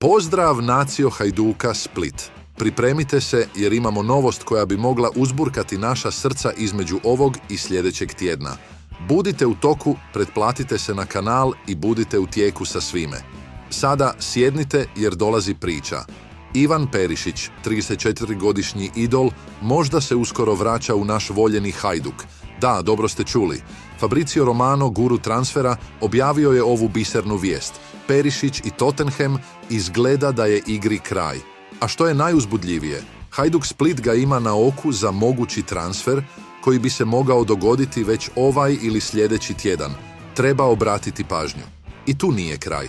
Pozdrav nacio Hajduka Split! Pripremite se jer imamo novost koja bi mogla uzburkati naša srca između ovog i sljedećeg tjedna. Budite u toku, pretplatite se na kanal i budite u tijeku sa svime. Sada sjednite jer dolazi priča. Ivan Perišić, 34-godišnji idol, možda se uskoro vraća u naš voljeni Hajduk. Da, dobro ste čuli. Fabrizio Romano, guru transfera, objavio je ovu bisernu vijest. Perišić i Tottenham izgleda da je igri kraj. A što je najuzbudljivije, Hajduk Split ga ima na oku za mogući transfer koji bi se mogao dogoditi već ovaj ili sljedeći tjedan. Treba obratiti pažnju. I tu nije kraj.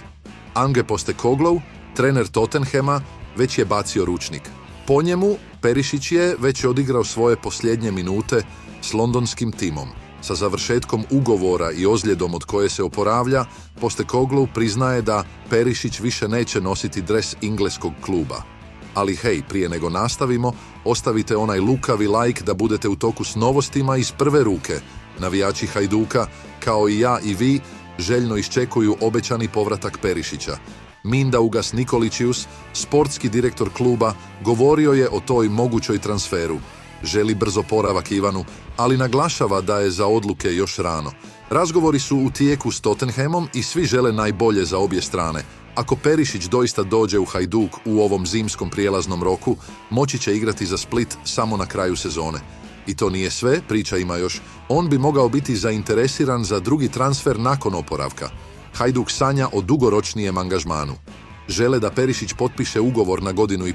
Ange Postecoglou, trener Tottenhama, već je bacio ručnik. Po njemu, Perišić je već odigrao svoje posljednje minute s londonskim timom. Sa završetkom ugovora i ozljedom od koje se oporavlja, Postecoglou priznaje da Perišić više neće nositi dres engleskog kluba. Ali hej, prije nego nastavimo, ostavite onaj lukavi like da budete u toku s novostima iz prve ruke. Navijači Hajduka, kao i ja i vi, željno iščekuju obećani povratak Perišića. Mindaugas Nikoličius, sportski direktor kluba, govorio je o toj mogućoj transferu. Želi brzo oporavak Ivanu, ali naglašava da je za odluke još rano. Razgovori su u tijeku s Tottenhamom i svi žele najbolje za obje strane. Ako Perišić doista dođe u Hajduk u ovom zimskom prijelaznom roku, moći će igrati za Split samo na kraju sezone. I to nije sve, priča ima još. On bi mogao biti zainteresiran za drugi transfer nakon oporavka. Hajduk sanja o dugoročnijem angažmanu. Žele da Perišić potpiše ugovor na 1,5 godine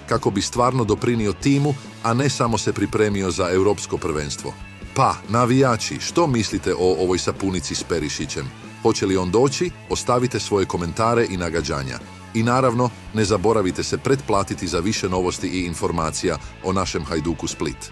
kako bi stvarno doprinio timu, a ne samo se pripremio za europsko prvenstvo. Pa, navijači, što mislite o ovoj sapunici s Perišićem? Hoće li on doći? Ostavite svoje komentare i nagađanja. I naravno, ne zaboravite se pretplatiti za više novosti i informacija o našem Hajduku Split.